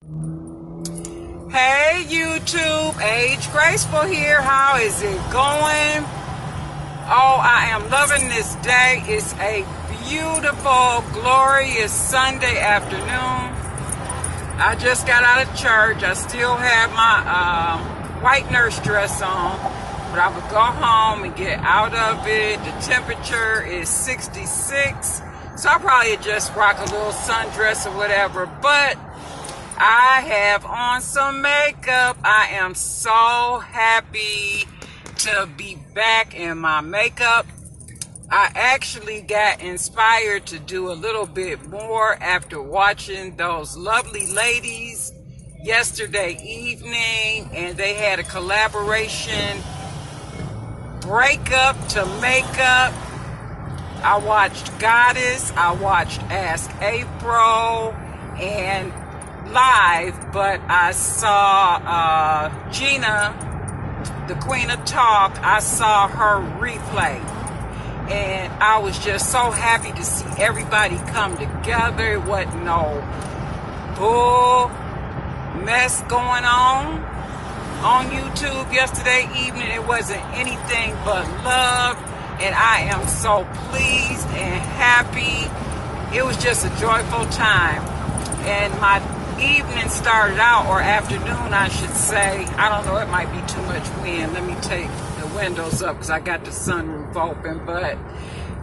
Hey YouTube, Age Graceful here. How is it going? Oh, I am loving this day. It's a beautiful, glorious Sunday afternoon. I just got out of church. I still have my white nurse dress on, but I would go home and get out of it. The temperature is 66, so I'll probably just rock a little sundress or whatever, but I have on some makeup. I am so happy to be back in my makeup. I actually got inspired to do a little bit more after watching those lovely ladies yesterday evening, and they had a collaboration, breakup to makeup. I watched Goddess, I watched Ask April, and live, but I saw Gina, the Queen of Talk. I saw her replay, and I was just so happy to see everybody come together. It wasn't no bull mess going on YouTube yesterday evening. It wasn't anything but love, and I am so pleased and happy. It was just a joyful time, and my evening started out, or afternoon I should say, I don't know, it might be too much wind. Let me take the windows up because I got the sunroof open. But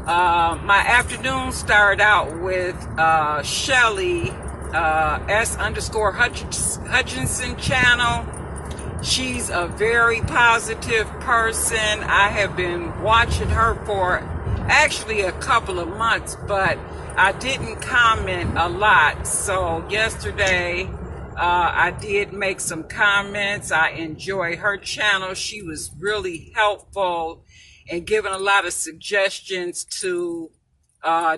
my afternoon started out with Shelly, S_Hutchinson channel. She's a very positive person. I have been watching her for actually a couple of months, but I didn't comment a lot. So yesterday I did make some comments. I enjoy her channel. She was really helpful and giving a lot of suggestions to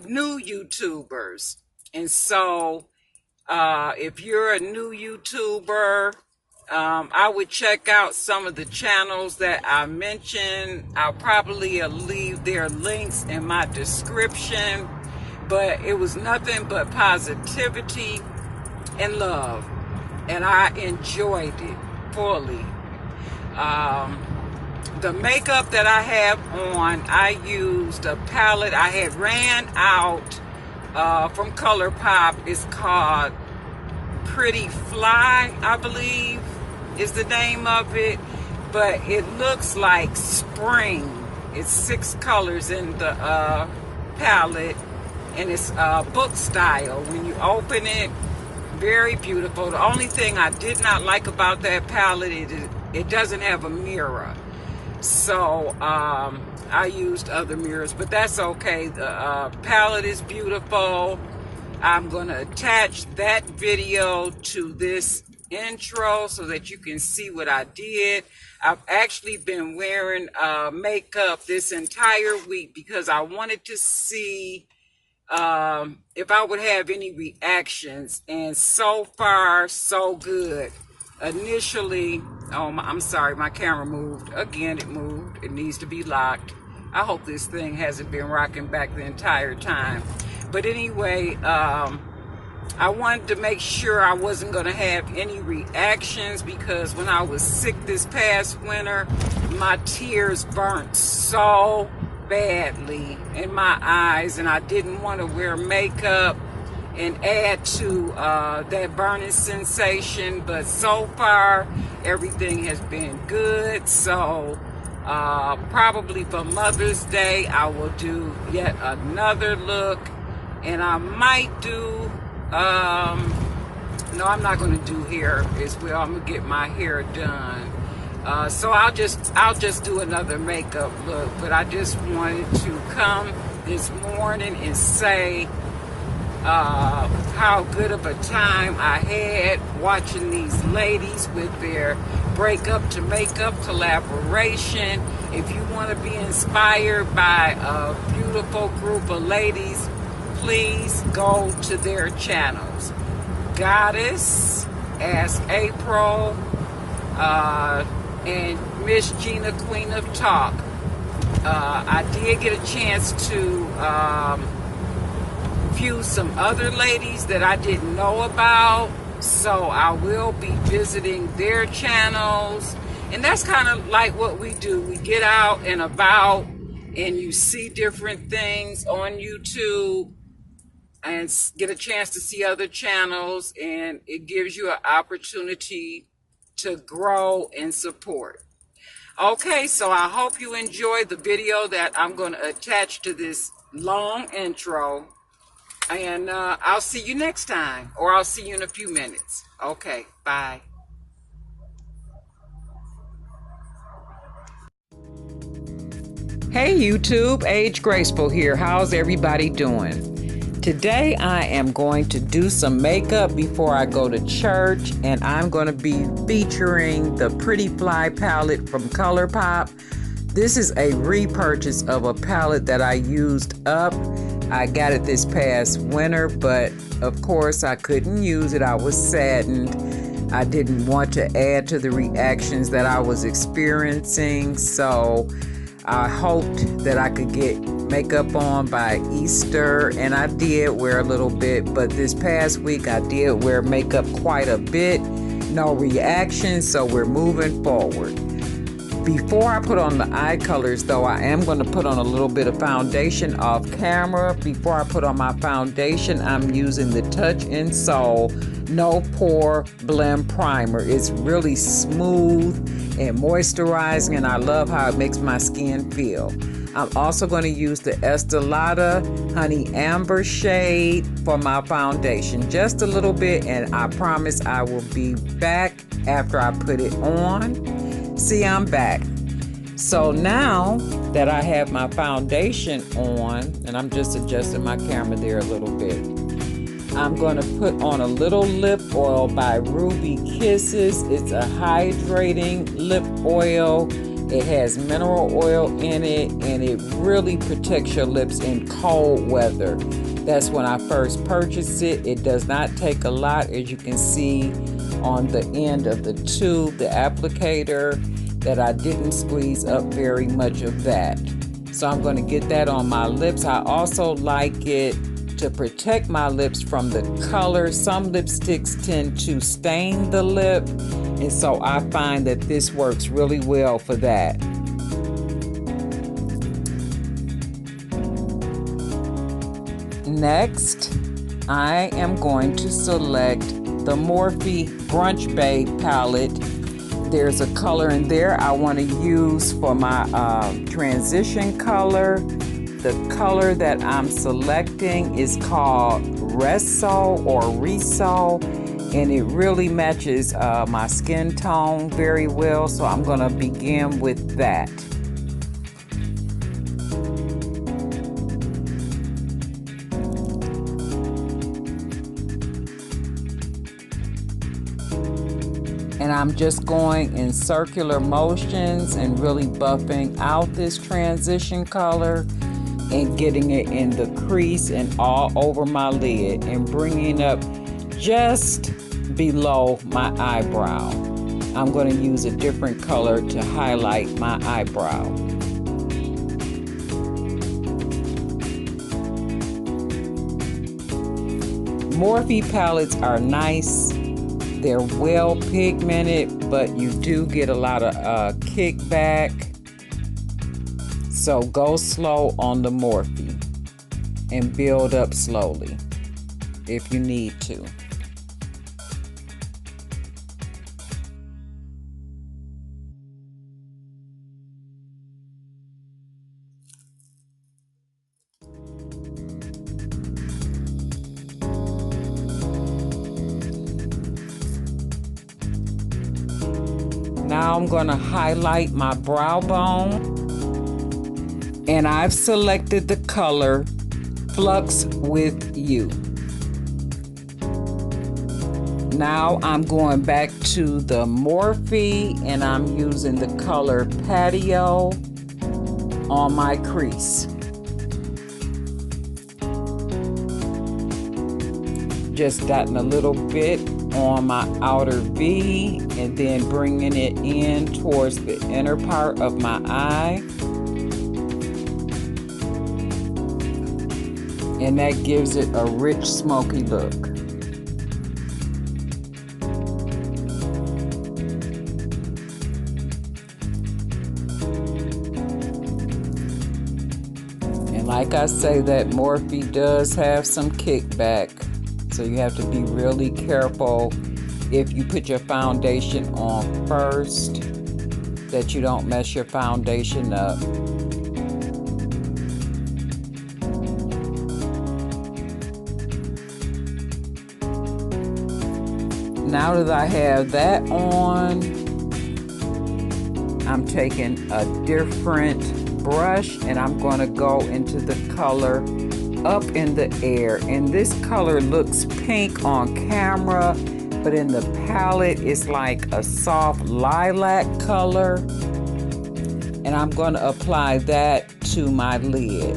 new YouTubers. And so if you're a new YouTuber, I would check out some of the channels that I mentioned. I'll probably leave their links in my description. But it was nothing but positivity and love, and I enjoyed it fully. The makeup that I have on, I used a palette I had ran out from ColourPop. It's called Pretty Fly, I believe is the name of it, but it looks like spring. It's 6 colors in the palette, and it's book style. When you open it, very beautiful. The only thing I did not like about that palette, it doesn't have a mirror. So I used other mirrors, but that's okay. The palette is beautiful. I'm going to attach that video to this intro so that you can see what I did. I've actually been wearing makeup this entire week because I wanted to see if I would have any reactions, and so far so good. Initially, I'm sorry, my camera moved again. It moved. It needs to be locked. I hope this thing hasn't been rocking back the entire time. But anyway, I wanted to make sure I wasn't going to have any reactions, because when I was sick this past winter, my tears burnt so badly in my eyes, and I didn't want to wear makeup and add to that burning sensation. But so far everything has been good. So probably for Mother's Day I will do yet another look, and I might do no, I'm not going to do hair as well. I'm gonna get my hair done. So I'll just do another makeup look. But I just wanted to come this morning and say how good of a time I had watching these ladies with their breakup to makeup collaboration. If you want to be inspired by a beautiful group of ladies, please go to their channels. Goddess, Ask April, and Miss Gina, Queen of Talk. I did get a chance to view some other ladies that I didn't know about. So I will be visiting their channels. And that's kind of like what we do. We get out and about and you see different things on YouTube and get a chance to see other channels, and it gives you an opportunity to grow and support. Okay, so I hope you enjoyed the video that I'm going to attach to this long intro, and I'll see you next time, or I'll see you in a few minutes. Okay, bye. Hey YouTube, Age Graceful here. How's everybody doing? Today I am going to do some makeup before I go to church, and I'm going to be featuring the Pretty Fly palette from ColourPop. This is a repurchase of a palette that I used up. I got it this past winter, but of course I couldn't use it. I was saddened. I didn't want to add to the reactions that I was experiencing, so I hoped that I could get makeup on by Easter, and I did wear a little bit, but this past week I did wear makeup quite a bit. No reaction, so we're moving forward. Before I put on the eye colors though, I am going to put on a little bit of foundation off camera. Before I put on my foundation, I'm using the Touch in Soul No Pore Blend Primer. It's really smooth and moisturizing, and I love how it makes my skin feel. I'm also going to use the Estee Lauder Honey Amber shade for my foundation. Just a little bit, and I promise I will be back after I put it on. See, I'm back. So now that I have my foundation on, and I'm just adjusting my camera there a little bit, I'm going to put on a little lip oil by Ruby Kisses. It's a hydrating lip oil. It has mineral oil in it, and it really protects your lips in cold weather. That's when I first purchased it. It does not take a lot, as you can see on the end of the tube, the applicator, that I didn't squeeze up very much of that. So I'm going to get that on my lips. I also like it to protect my lips from the color. Some lipsticks tend to stain the lip, and so I find that this works really well for that. Next, I am going to select the Morphe Brunch Babe palette. There's a color in there I want to use for my transition color. The color that I'm selecting is called Reso or Riso, and it really matches my skin tone very well, so I'm going to begin with that. And I'm just going in circular motions and really buffing out this transition color and getting it in the crease and all over my lid and bringing up just below my eyebrow. I'm going to use a different color to highlight my eyebrow. Morphe palettes are nice. They're well pigmented, but you do get a lot of kickback. So go slow on the Morphe and build up slowly if you need to. Now I'm going to highlight my brow bone, and I've selected the color Flux with You. Now I'm going back to the Morphe, and I'm using the color Patio on my crease. Just dotting a little bit on my outer V, and then bringing it in towards the inner part of my eye. And that gives it a rich, smoky look. like I say, that Morphe does have some kickback. So you have to be really careful if you put your foundation on first, that you don't mess your foundation up. Now that I have that on, I'm taking a different brush and I'm going to go into the color Up in the Air. And this color looks pink on camera, but in the palette it's like a soft lilac color. And I'm going to apply that to my lid.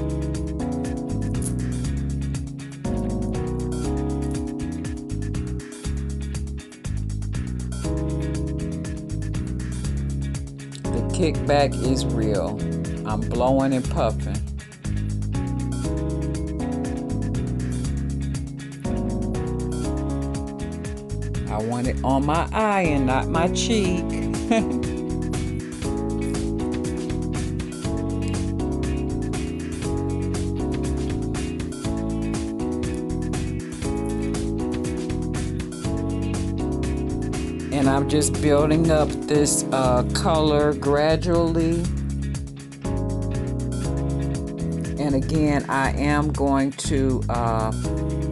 Kickback is real. I'm blowing and puffing. I want it on my eye and not my cheek. And I'm just building up this color gradually. And again, I am going to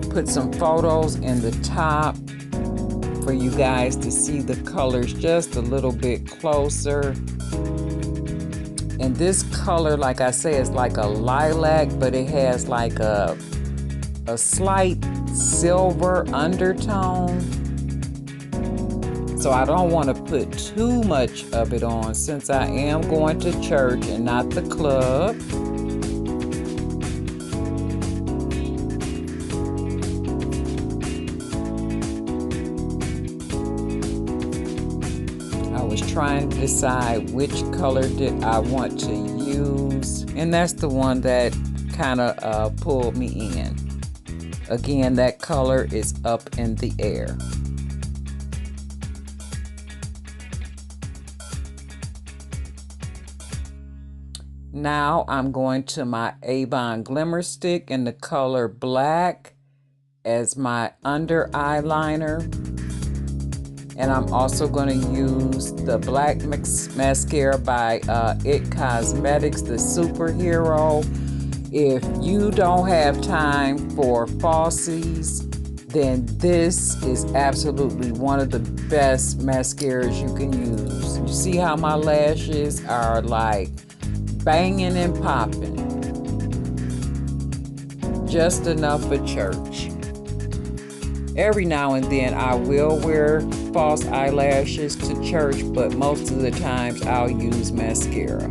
put some photos in the top for you guys to see the colors just a little bit closer. And this color, like I say, is like a lilac, but it has like a slight silver undertone. So I don't want to put too much of it on since I am going to church and not the club. I was trying to decide which color did I want to use, and that's the one that kind of pulled me in. Again, that color is Up in the Air. Now I'm going to my Avon Glimmer Stick in the color Black as my under eyeliner. And I'm also going to use the Black Mascara by It Cosmetics, the Superhero. If you don't have time for falsies, then this is absolutely one of the best mascaras you can use. You see how my lashes are like banging and popping. Just enough for church. Every now and then I will wear false eyelashes to church, but most of the times I'll use mascara.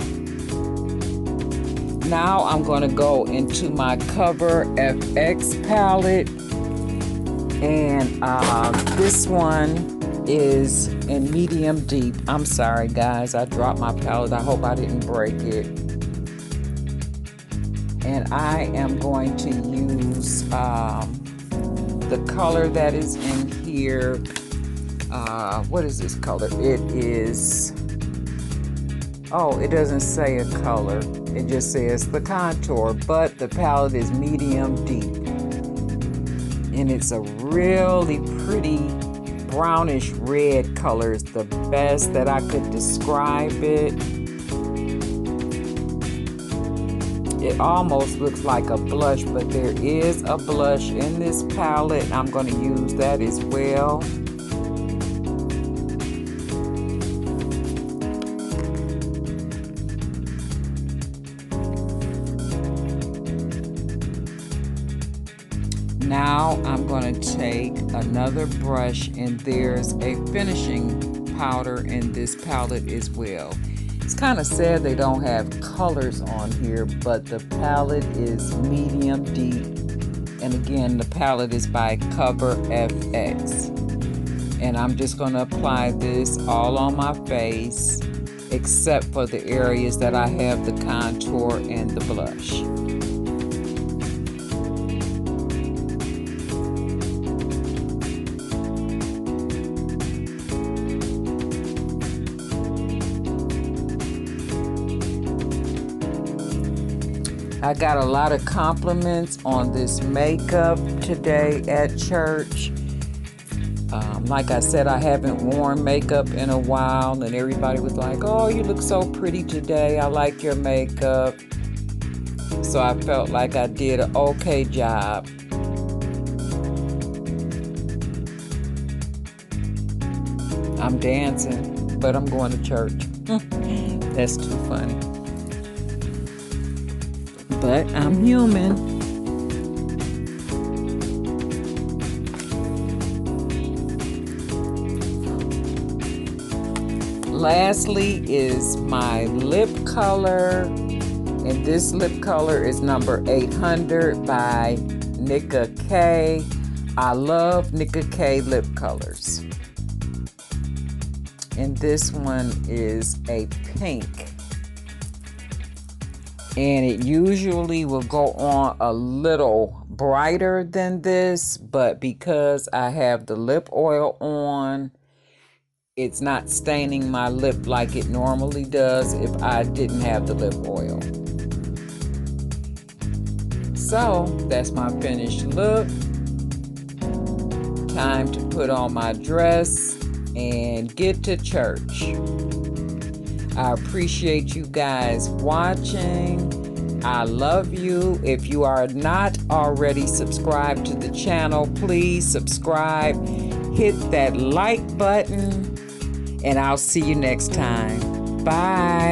Now I'm going to go into my Cover FX palette, and this one is in medium deep. I'm sorry guys, I dropped my palette. I hope I didn't break it. And I am going to use the color that is in here. What is this color? It is, oh, it doesn't say a color. It just says the contour, but the palette is medium deep. And it's a really pretty brownish red color. Is the best that I could describe it. It almost looks like a blush, but there is a blush in this palette. I'm going to use that as well. Now I'm going to take another brush, and there's a finishing powder in this palette as well. It's kind of sad they don't have colors on here, but the palette is medium deep. And again, the palette is by Cover FX. And I'm just going to apply this all on my face, except for the areas that I have the contour and the blush. I got a lot of compliments on this makeup today at church. Like I said, I haven't worn makeup in a while, and everybody was like, oh, you look so pretty today. I like your makeup. So I felt like I did an okay job. I'm dancing, but I'm going to church. That's too funny. But I'm human. Lastly is my lip color. And this lip color is number 800 by Nika K. I love Nika K lip colors. And this one is a pink. And it usually will go on a little brighter than this, but because I have the lip oil on, it's not staining my lip like it normally does if I didn't have the lip oil. So that's my finished look. Time to put on my dress and get to church. I appreciate you guys watching. I love you. If you are not already subscribed to the channel, please subscribe. Hit that like button, and I'll see you next time. Bye.